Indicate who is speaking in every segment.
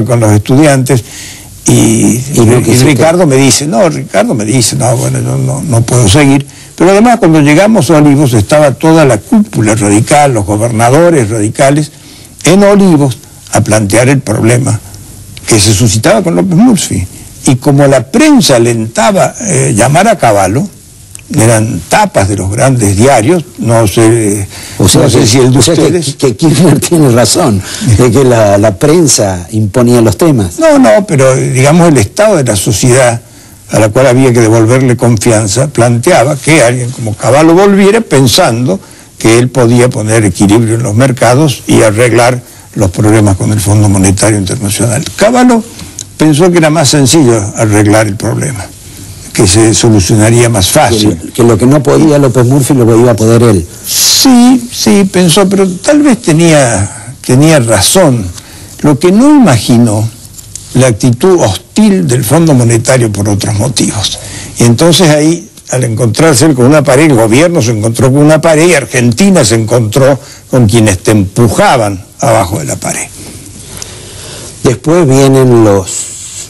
Speaker 1: con los estudiantes y Ricardo me dice, no, bueno, yo no puedo seguir. Pero además cuando llegamos a Olivos estaba toda la cúpula radical, los gobernadores radicales en Olivos a plantear el problema que se suscitaba con López Murphy. Y como la prensa alentaba llamar a Cavallo, eran tapas de los grandes diarios, no sé si el de ustedes...
Speaker 2: que Kirchner tiene razón, de que la prensa imponía los temas.
Speaker 1: No, pero digamos el estado de la sociedad a la cual había que devolverle confianza, planteaba que alguien como Cavallo volviera pensando que él podía poner equilibrio en los mercados y arreglar los problemas con el Fondo Monetario Internacional. Cavallo pensó que era más sencillo arreglar el problema, que se solucionaría más fácil.
Speaker 2: Que lo que no podía López Murphy lo iba a poder él.
Speaker 1: Sí, pensó, pero tal vez tenía razón. Lo que no imaginó, la actitud hostil del Fondo Monetario por otros motivos. Y entonces ahí, al encontrarse él con una pared, el gobierno se encontró con una pared y Argentina se encontró con quienes te empujaban abajo de la pared.
Speaker 2: Después vienen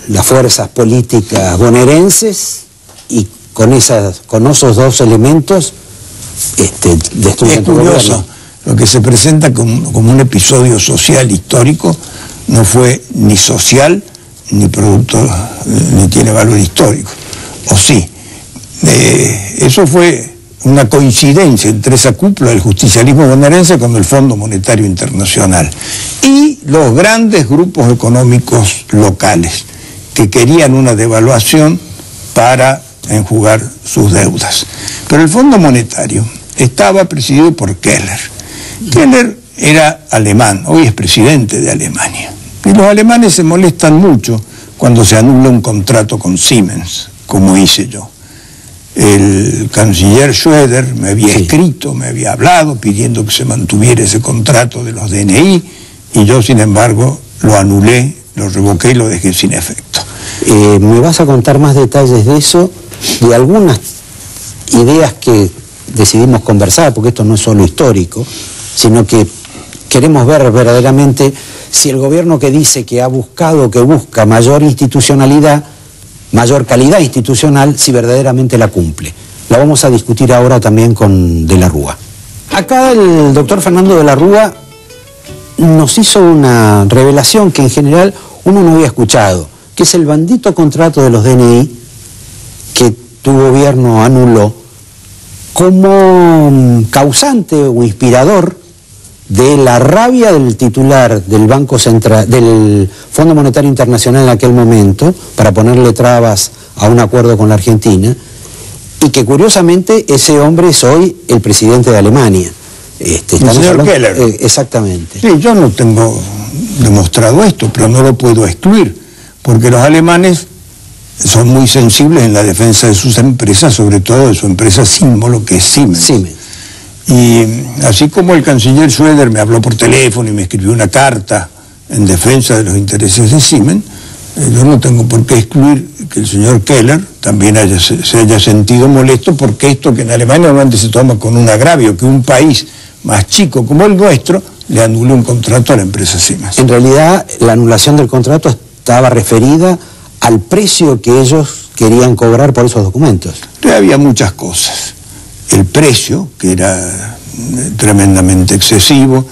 Speaker 2: las fuerzas políticas bonaerenses y con esos dos elementos destruyen tu gobierno.
Speaker 1: Lo que se presenta como un episodio social histórico no fue ni social ni producto, ni tiene valor histórico. O sí, eso fue una coincidencia entre esa cúpula del justicialismo bonaerense con el Fondo Monetario Internacional y los grandes grupos económicos locales que querían una devaluación para enjugar sus deudas. Pero el Fondo Monetario estaba presidido por Keller. Keller era alemán, hoy es presidente de Alemania. Y los alemanes se molestan mucho cuando se anula un contrato con Siemens, como hice yo. El canciller Schroeder me había escrito, me había hablado pidiendo que se mantuviera ese contrato de los DNI y yo, sin embargo, lo anulé, lo revoqué y lo dejé sin efecto.
Speaker 2: ¿Me vas a contar más detalles de eso? De algunas ideas que decidimos conversar, porque esto no es solo histórico, sino que queremos ver verdaderamente si el gobierno que dice que ha buscado, que busca mayor institucionalidad, mayor calidad institucional, si verdaderamente la cumple. La vamos a discutir ahora también con De la Rúa. Acá el doctor Fernando De la Rúa nos hizo una revelación que en general uno no había escuchado, que es el bendito contrato de los DNI que tu gobierno anuló como causante o inspirador de la rabia del titular del Banco Central, del Fondo Monetario Internacional en aquel momento, para ponerle trabas a un acuerdo con la Argentina, y que curiosamente ese hombre es hoy el presidente de Alemania.
Speaker 1: El señor Keller.
Speaker 2: Exactamente.
Speaker 1: Sí, yo no tengo demostrado esto, pero no lo puedo excluir, porque los alemanes son muy sensibles en la defensa de sus empresas, sobre todo de su empresa símbolo, que es Siemens. Y así como el canciller Schroeder me habló por teléfono y me escribió una carta en defensa de los intereses de Siemens, yo no tengo por qué excluir que el señor Keller también se haya sentido molesto, porque esto que en Alemania normalmente se toma con un agravio, que un país más chico como el nuestro le anule un contrato a la empresa Siemens.
Speaker 2: En realidad la anulación del contrato estaba referida al precio que ellos querían cobrar por esos documentos.
Speaker 1: Había muchas cosas. El precio, que era tremendamente excesivo,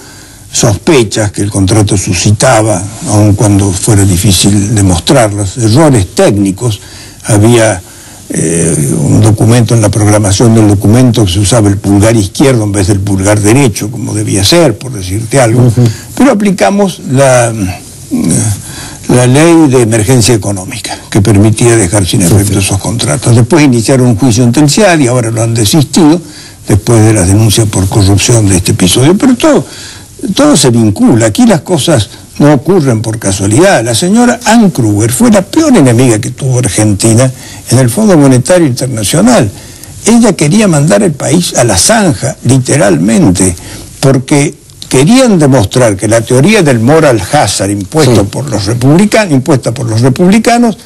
Speaker 1: sospechas que el contrato suscitaba, aun cuando fuera difícil demostrarlas, errores técnicos. Había un documento en la programación del documento que se usaba el pulgar izquierdo en vez del pulgar derecho, como debía ser, por decirte algo. Pero aplicamos la ley de emergencia económica, que permitía dejar sin efecto esos contratos. Después iniciaron un juicio en Telcial y ahora lo han desistido, después de las denuncias por corrupción de este episodio. Pero todo se vincula. Aquí las cosas no ocurren por casualidad. La señora Ann Kruger fue la peor enemiga que tuvo Argentina en el Fondo Monetario Internacional. Ella quería mandar el país a la zanja, literalmente, porque querían demostrar que la teoría del moral hazard impuesta por los republicanos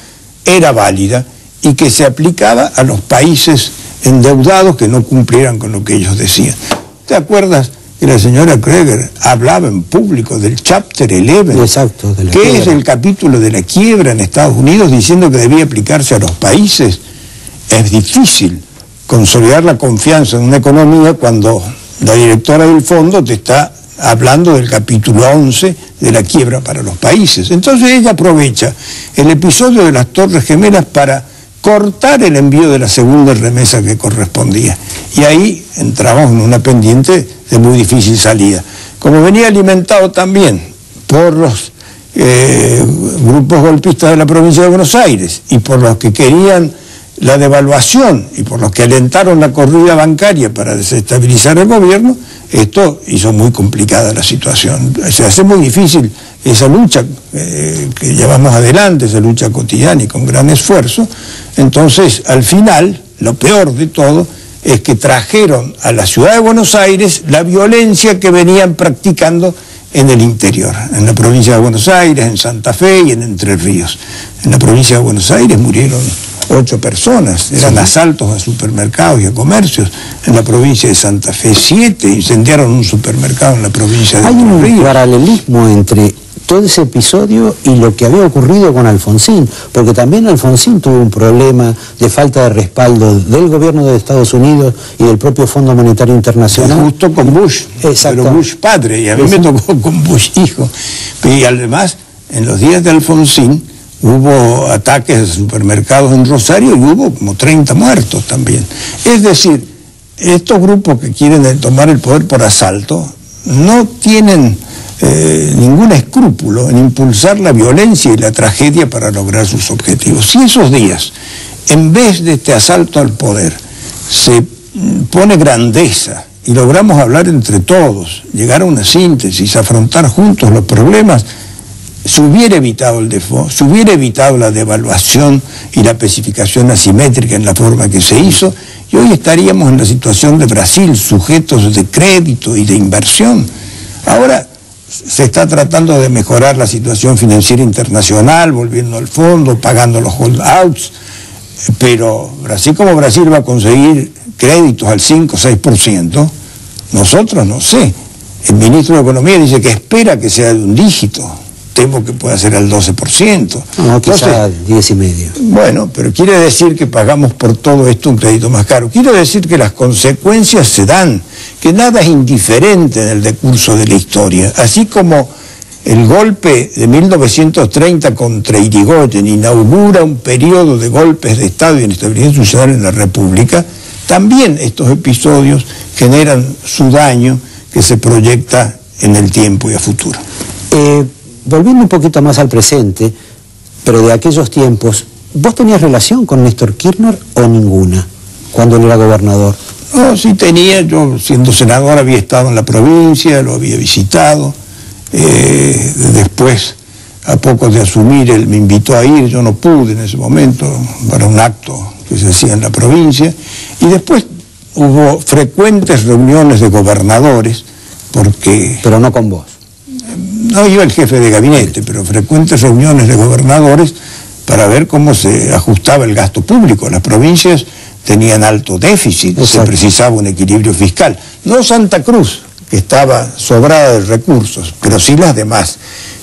Speaker 1: era válida y que se aplicaba a los países endeudados que no cumplieran con lo que ellos decían. ¿Te acuerdas que la señora Kreger hablaba en público del Chapter 11,
Speaker 2: exacto, de la
Speaker 1: que
Speaker 2: quiebra.
Speaker 1: es el capítulo de la quiebra en Estados Unidos, diciendo que debía aplicarse a los países. Es difícil consolidar la confianza en una economía cuando la directora del fondo te está hablando del capítulo 11 de la quiebra para los países. Entonces ella aprovecha el episodio de las Torres Gemelas para cortar el envío de la segunda remesa que correspondía. Y ahí entramos en una pendiente de muy difícil salida. Como venía alimentado también por los grupos golpistas de la provincia de Buenos Aires y por los que querían la devaluación y por los que alentaron la corrida bancaria para desestabilizar el gobierno, esto hizo muy complicada la situación. Se hace muy difícil esa lucha que llevamos adelante, esa lucha cotidiana y con gran esfuerzo. Entonces, al final, lo peor de todo es que trajeron a la ciudad de Buenos Aires la violencia que venían practicando en el interior, en la provincia de Buenos Aires, en Santa Fe y en Entre Ríos. En la provincia de Buenos Aires murieron 8 personas, eran asaltos a supermercados y a comercios. En la provincia de Santa Fe 7, incendiaron un supermercado en la provincia de Entre Ríos.
Speaker 2: Hay un paralelismo entre todo ese episodio y lo que había ocurrido con Alfonsín, porque también Alfonsín tuvo un problema de falta de respaldo del gobierno de Estados Unidos y del propio Fondo Monetario Internacional.
Speaker 1: Justo con Bush, pero Bush padre, y a mí me tocó con Bush hijo. Y además, en los días de Alfonsín, hubo ataques a supermercados en Rosario y hubo como 30 muertos también. Es decir, estos grupos que quieren tomar el poder por asalto no tienen ningún escrúpulo en impulsar la violencia y la tragedia para lograr sus objetivos. Si esos días, en vez de este asalto al poder, se pone grandeza y logramos hablar entre todos, llegar a una síntesis, afrontar juntos los problemas, se hubiera evitado el default, se hubiera evitado la devaluación y la especificación asimétrica en la forma que se hizo, y hoy estaríamos en la situación de Brasil, sujetos de crédito y de inversión. Ahora se está tratando de mejorar la situación financiera internacional, volviendo al fondo, pagando los holdouts, pero así como Brasil va a conseguir créditos al 5 o 6%, nosotros no sé. El ministro de Economía dice que espera que sea de un dígito. Temo que pueda ser al 12%.
Speaker 2: No, quizá 10,5%.
Speaker 1: Bueno, pero quiere decir que pagamos por todo esto un crédito más caro. Quiere decir que las consecuencias se dan, que nada es indiferente en el decurso de la historia. Así como el golpe de 1930 contra Irigoyen inaugura un periodo de golpes de Estado y inestabilidad institucional en la República, también estos episodios generan su daño que se proyecta en el tiempo y a futuro.
Speaker 2: Volviendo un poquito más al presente, pero de aquellos tiempos, ¿vos tenías relación con Néstor Kirchner o ninguna, cuando él era gobernador?
Speaker 1: No, sí tenía, yo siendo senador había estado en la provincia, lo había visitado, después, a poco de asumir, él me invitó a ir, yo no pude en ese momento, para un acto que se hacía en la provincia, y después hubo frecuentes reuniones de gobernadores, porque...
Speaker 2: Pero no con vos.
Speaker 1: No iba el jefe de gabinete, pero frecuentes reuniones de gobernadores para ver cómo se ajustaba el gasto público. Las provincias tenían alto déficit, se precisaba un equilibrio fiscal. No Santa Cruz, que estaba sobrada de recursos, pero sí las demás.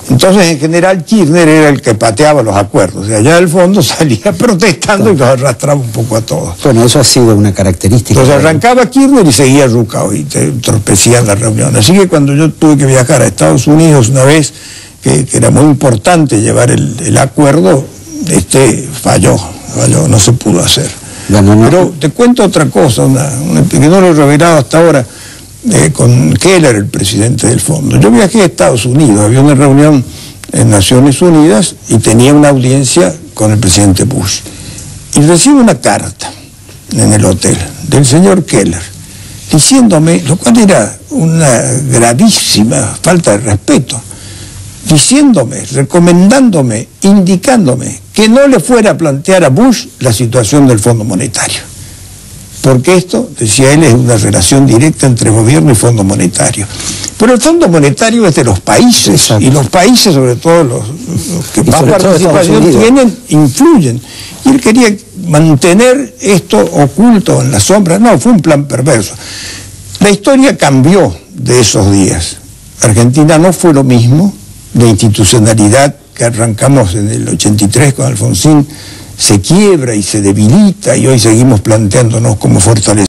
Speaker 1: Entonces, en general, Kirchner era el que pateaba los acuerdos. De allá del fondo salía protestando y los arrastraba un poco a todos.
Speaker 2: Bueno, eso ha sido una característica.
Speaker 1: Entonces arrancaba Kirchner y seguía Ruccao y te entorpecían la reunión. Así que cuando yo tuve que viajar a Estados Unidos una vez, que era muy importante llevar el acuerdo, falló, no se pudo hacer. Pero te cuento otra cosa, que no lo he revelado hasta ahora, con Keller, el presidente del fondo. Yo viajé a Estados Unidos, había una reunión en Naciones Unidas y tenía una audiencia con el presidente Bush. Y recibo una carta en el hotel del señor Keller, diciéndome, lo cual era una gravísima falta de respeto, diciéndome, recomendándome, indicándome que no le fuera a plantear a Bush la situación del Fondo Monetario. Porque esto, decía él, es una relación directa entre gobierno y Fondo Monetario. Pero el Fondo Monetario es de los países, exacto, y los países, sobre todo los que más participación tienen, influyen. Y él quería mantener esto oculto en la sombra. No, fue un plan perverso. La historia cambió de esos días. Argentina no fue lo mismo, la institucionalidad que arrancamos en el 83 con Alfonsín se quiebra y se debilita y hoy seguimos planteándonos cómo fortalecer.